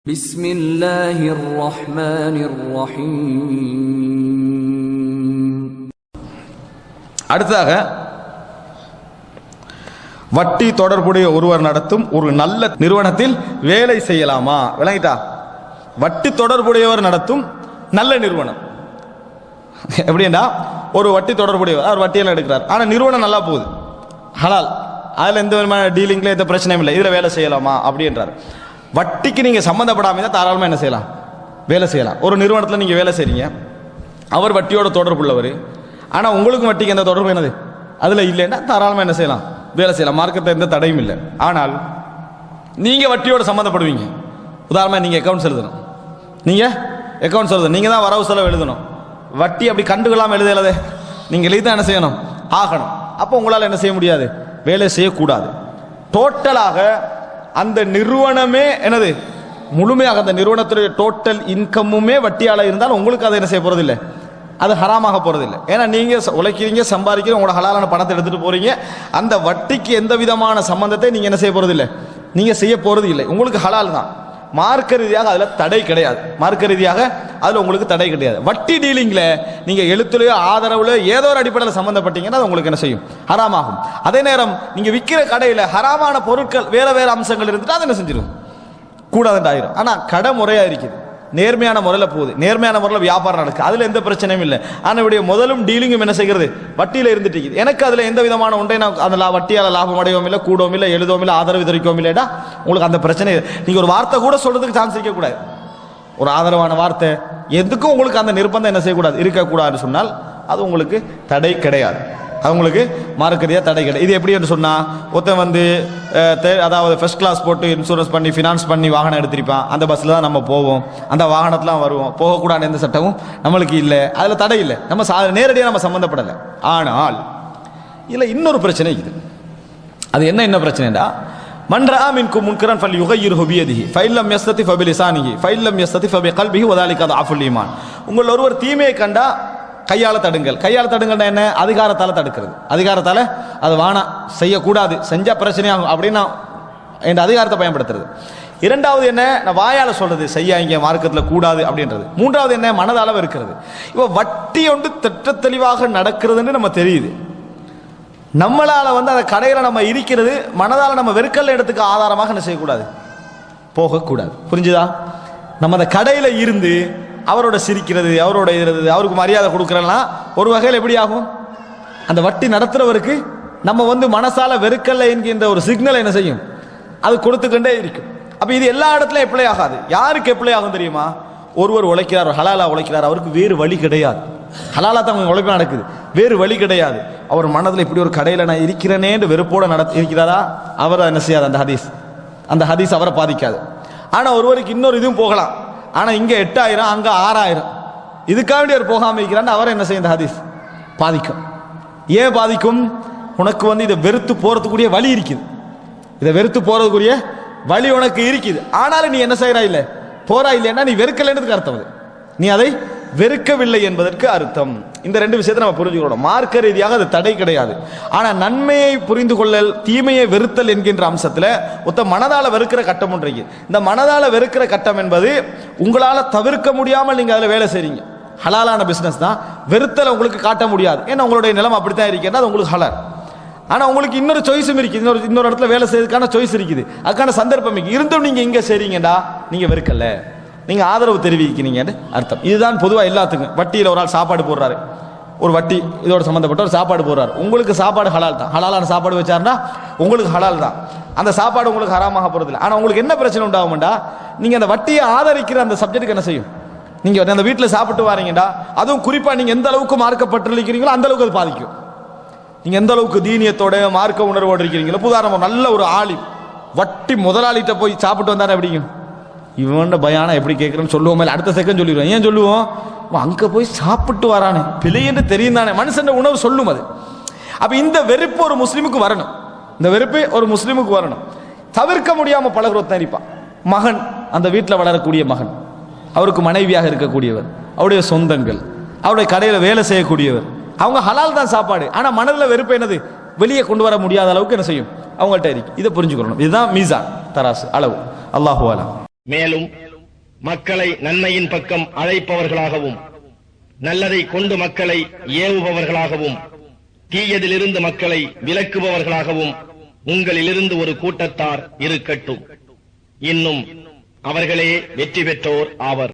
பிஸ்மில்லாஹிர் ரஹ்மானிர் ரஹீம். அடுத்ததாக வட்டி தொடர்புடைய ஒருவர் நடத்தும் ஒரு நல்ல நிறுவனத்தில் வேலை செய்யலாமா? விளங்கிட்டா? வட்டி தொடர்புடையவர் நடத்தும் நல்ல நிறுவனம் எப்படின்னா, ஒரு வட்டி தொடர்புடையவர் அவர் வட்டியெல்லாம் எடுக்கிறார், ஆனால் நிறுவனம் நல்லா போகுது, ஹலால், அதில் எந்த விதமான டீலிங்ல எந்த பிரச்சனையும் இல்லை, இதில் வேலை செய்யலாமா அப்படின்றார். வட்டிக்கு நீங்கள் சம்மந்தப்படாமல் தான் தாராளமாக என்ன செய்யலாம், வேலை செய்யலாம். ஒரு நிறுவனத்தில் நீங்கள் வேலை செய்றீங்க, அவர் வட்டியோட தொடர்புள்ளவர், ஆனால் உங்களுக்கும் வட்டிக்கு எந்த தொடர்பு என்னது அதில் இல்லைன்னா தாராளமாக என்ன செய்யலாம், வேலை செய்யலாம். மார்க்கத்தில் எந்த தடையும் இல்லை. ஆனால் நீங்கள் வட்டியோடு சம்மந்தப்படுவீங்க. உதாரணமாக நீங்கள் அக்கௌண்ட்ஸ் எழுதணும், நீங்கள் தான் வரவு செலவு எழுதணும். வட்டி அப்படி கண்டுகொள்ளாமல் எழுதலாதே, நீங்கள் எழுதி தான் என்ன செய்யணும், ஆகணும். அப்போ உங்களால் என்ன செய்ய முடியாது, வேலை செய்யக்கூடாது. டோட்டலாக அந்த நிறுவனமே என்னது, முழுமையாக அந்த நிறுவனத்துடைய டோட்டல் இன்கம்முமே வட்டியால் இருந்தால் உங்களுக்கு அதை என்ன செய்ய போறதில்லை, அது ஹராமாக போறதில்லை. ஏன்னா நீங்க உழைக்கிறீங்க, சம்பாதிக்கிறீங்க, உங்களோட ஹலாலான பணத்தை எடுத்துட்டு போறீங்க. அந்த வட்டிக்கு எந்த விதமான சம்பந்தத்தை நீங்க என்ன செய்ய போறதில்லை, நீங்க செய்ய போறது இல்லை. உங்களுக்கு ஹலால் தான். மார்க்க ரீதியாக அதுல தடை கிடையாது. மார்க்க ரீதியாக அதுல உங்களுக்கு தடை கிடையாது. வட்டி டீலிங்ல நீங்க எழுத்துலையோ ஆதரவுலையோ ஏதோ ஒரு அடிப்படையில் சம்பந்தப்பட்டீங்கன்னா அது உங்களுக்கு என்ன செய்யும், ஹராமாகும். அதே நேரம் நீங்க விற்கிற கடையில ஹராமான பொருட்கள் வேற வேற அம்சங்கள் இருந்துட்டு அதை என்ன செஞ்சிடும், கூடாதுன்னு ஆயிரும். ஆனா கடை முறையா இருக்குது, நேர்மையான முறையில் போகுது, நேர்மையான முறையில் வியாபாரம் நடக்குது, அதுல எந்த பிரச்சனையும் இல்லை. ஆனால் இப்படிய முதலும் டீலிங்கும் என்ன செய்கிறது, வட்டியில இருந்துட்டு இருக்குது. எனக்கு அதுல எந்த விதமான ஒன்றை நான் அந்த வட்டியால லாபம் அடையவும் இல்லை, கூடவும் இல்லை, எழுதவும் இல்லை, ஆதரவு தெரிவிக்கவும் இல்லைடா, உங்களுக்கு அந்த பிரச்சனை. நீங்க ஒரு வார்த்தை கூட சொல்றதுக்கு சான்ஸ் இருக்கக்கூடாது. ஒரு ஆதரவான வார்த்தை எதுக்கும் உங்களுக்கு அந்த நிர்பந்தம் என்ன செய்யக்கூடாது, இருக்கக்கூடாதுன்னு சொன்னால் அது உங்களுக்கு தடை கிடையாது. அது உங்களுக்கு மார்க்கரியா தடை கிடையாது. இது எப்படி என்று சொன்னா, ஒருத்தன் வந்து அதாவது ஃபர்ஸ்ட் கிளாஸ் போட்டு இன்சூரன்ஸ் பண்ணி ஃபினான்ஸ் பண்ணி வாகனம் எடுத்திருப்பான், அந்த பஸ்ல தான் நம்ம போவோம், அந்த வாகனத்துல வருவோம், போகக்கூடாது எந்த சட்டமும் நம்மளுக்கு இல்லை, அதுல தடை இல்லை, நம்ம நேரடியாக நம்ம சம்பந்தப்படலை. ஆனால் இதுல இன்னொரு பிரச்சனை இது. அது என்ன பிரச்சனைடா, மன் ரஆ மின்கும் முன்கரன் ஃபல்யுகையிர்ஹு பியதிஹி ஃபைல்லம் யஸ்ததி ஃபபிலிசானிஹி ஃபைல்லம் யஸ்ததி ஃபபிகல்பிஹி வதாலிக அஃபுல் ஈமான். உங்கள் ஒருவர் தீமையை கண்டா கையால தடுங்கள். கையால தடுங்கள்னா என்ன, அதிகாரத்தால தடுக்கிறது. அதிகாரத்தால அது வானா செய்யக்கூடாது, செஞ்சா பிரச்சனையாகும் அப்படின்னு என் அதிகாரத்தை பயன்படுத்துறது. இரண்டாவது என்ன, நான் வாயால சொல்றது செய்ய இங்க மார்க்கத்தில் கூடாது அப்படின்றது. மூன்றாவது என்ன, மனதால இருக்கிறது. இப்போ வட்டி ஒன்று திட்ட தெளிவாக நடக்கிறதுன்னு நம்ம தெரியுது, நம்மளால வந்து அந்த கடையில நம்ம இருக்கிறது, மனதால நம்ம வெறுக்கல் இடத்துக்கு ஆதாரமாக என்ன செய்யக்கூடாது, போகக்கூடாது. புரிஞ்சுதா? நம்ம அந்த கடையில இருந்து அவரோட சிரிக்கிறது, அவரோட இருக்கிறது, அவருக்கு மரியாதை கொடுக்கறலாம் ஒரு வகையில் எப்படி ஆகும், அந்த வட்டி நடத்துறவருக்கு நம்ம வந்து மனசால வெறுக்கல்ல என்கின்ற ஒரு சிக்னல் என்ன செய்யும், அது கொடுத்துக்கொண்டே இருக்கும். அப்ப இது எல்லா இடத்துலயும் எப்ளை ஆகாது. யாருக்கு எப்ளை ஆகும் தெரியுமா, ஒருவர் உழைக்கிறார், ஹலாலா உழைக்கிறார், அவருக்கு வேறு வழி கிடையாது, ஹலாலா தான் உழைப்பு நடக்குது, வேறு வழி கிடையாது. அவர் மனதில் இப்படி ஒரு கடையில நான் இருக்கிறேனேன்னு வெறுப்போட இருக்கிறாரா, அவர் என்ன செய்யாது, அந்த ஹதீஸ் அவரை பாதிக்காது. ஆனா ஒருவருக்கு இன்னொரு இதுவும் போகலாம், ஆனா இங்க 8000 அங்க 6000, இதுக்காண்டி அவர் போகாம இருக்கிறான்னு அவர் என்ன செய்ய, இந்த ஹதீஸ் பாதிக்கும். ஏன் பாதிக்கும், உனக்கு வந்து இதை வெறுத்து போறதுக்குரிய வழி இருக்குது, இதை வெறுத்து போறதுக்குரிய வழி உனக்கு இருக்குது. ஆனாலும் நீ என்ன செய்யறா இல்ல, போறா இல்லைன்னா நீ வெறுக்கலைன்றதுக்கு அர்த்தம், நீ அதை வெறுக்கவில்லை என்பதற்கு அர்த்தம். இந்த ரெண்டு விஷயத்தை நம்ம புரிஞ்சுக்கணும். மார்க்க ரீதியாக அது தடை கிடையாது. ஆனா நன்மையை புரிந்து கொள்ளல், தீமையை வெறுத்தல் என்கின்ற அம்சத்துல ஒத்த மனதால வெறுக்கிற கட்டம் ஒன்று. இந்த மனதால வெறுக்கிற கட்டம் என்பது உங்களால தவிர்க்க முடியாமல் நீங்க அதுல வேலை செய்றீங்க, ஹலாலான பிசினஸ் தான், வெறுத்தலை உங்களுக்கு காட்ட முடியாது, ஏன்னா உங்களுடைய நிலைமை அப்படித்தான் இருக்கிறது, அது உங்களுக்கு ஹலால். ஆனா உங்களுக்கு இன்னொரு சாய்ஸும் இருக்குது, இன்னொரு இடத்துல வேலை செய்யறதுக்கான சாய்ஸ் இருக்குது, அதுக்கான சந்தர்ப்பம் இருந்தும் நீங்க இங்க செய்றீங்கடா, நீங்க வெறுக்கல, நீங்க ஆதரவு தெரிவிக்கிறீங்கன்னு அர்த்தம். இதுதான் பொதுவா எல்லாத்துக்கும். வட்டியில ஒரு ஆள் சாப்பாடு போடுறாரு, ஒரு வட்டி இதோட சம்பந்தப்பட்ட ஒரு சாப்பாடு போடுறாரு, உங்களுக்கு சாப்பாடு ஹலால் தான், ஹலாலான சாப்பாடு வச்சாருன்னா உங்களுக்கு ஹலால் தான், அந்த சாப்பாடு உங்களுக்கு ஹராமாக போறதில்லை. ஆனா உங்களுக்கு என்ன பிரச்சனை உண்டாகும்டா, நீங்க அந்த வட்டியை ஆதரிக்கிற அந்த சப்ஜெக்டுக்கு என்ன செய்யும், நீங்க அந்த வீட்டுல சாப்பிட்டு வாரீங்கடா, அதுவும் குறிப்பா நீங்க எந்த அளவுக்கு மார்க்கப்பட்டிருக்கிறீங்களோ அந்த அளவுக்கு அது பாதிக்கும். நீங்க எந்த அளவுக்கு தீனியத்தோட மார்க்க உணர்வோடு இருக்கிறீங்களோ, உதாரணம் நல்ல ஒரு ஆளி வட்டி முதலாளிகிட்ட போய் சாப்பிட்டு வந்தானே எப்படிங்க, இவன் பயானா எப்படி கேட்கிறேன்னு சொல்லுவோம், அடுத்த செகண்ட் சொல்லிடுவோம். ஏன் சொல்லுவோம், அங்க போய் சாப்பிட்டு வரானே பிழை என்று தெரியும் தானே, மனுஷன் உணவு சொல்லும் அது. அப்ப இந்த வெறுப்பு ஒரு முஸ்லிமுக்கு வரணும், இந்த வெறுப்பு ஒரு முஸ்லிமுக்கு வரணும். தவிர்க்க முடியாம பழகுறத இருப்பான் மகன், அந்த வீட்டில் வளரக்கூடிய மகன், அவருக்கு மனைவியாக இருக்கக்கூடியவர், அவருடைய சொந்தங்கள், அவருடைய கடையில வேலை செய்யக்கூடியவர், அவங்க ஹலால் தான் சாப்பாடு, ஆனா மனதில் வெறுப்பு என்னது, வெளியே கொண்டு வர முடியாத அளவுக்கு என்ன செய்யும் அவங்கள்ட்ட இருக்கு. இதை புரிஞ்சுக்கணும். இதுதான் மீசான், தராசு, அளவு. அல்லாஹு அலம். மேலும் மக்களை நன்மையின் பக்கம் அழைப்பவர்களாகவும் நல்லதை கொண்டு மக்களை ஏவுபவர்களாகவும் தீயதிலிருந்து மக்களை விலக்குபவர்களாகவும் உங்களிலிருந்து ஒரு கூட்டத்தார் இருக்கட்டும். இன்னும் அவர்களே வெற்றி பெற்றோர் ஆவர்.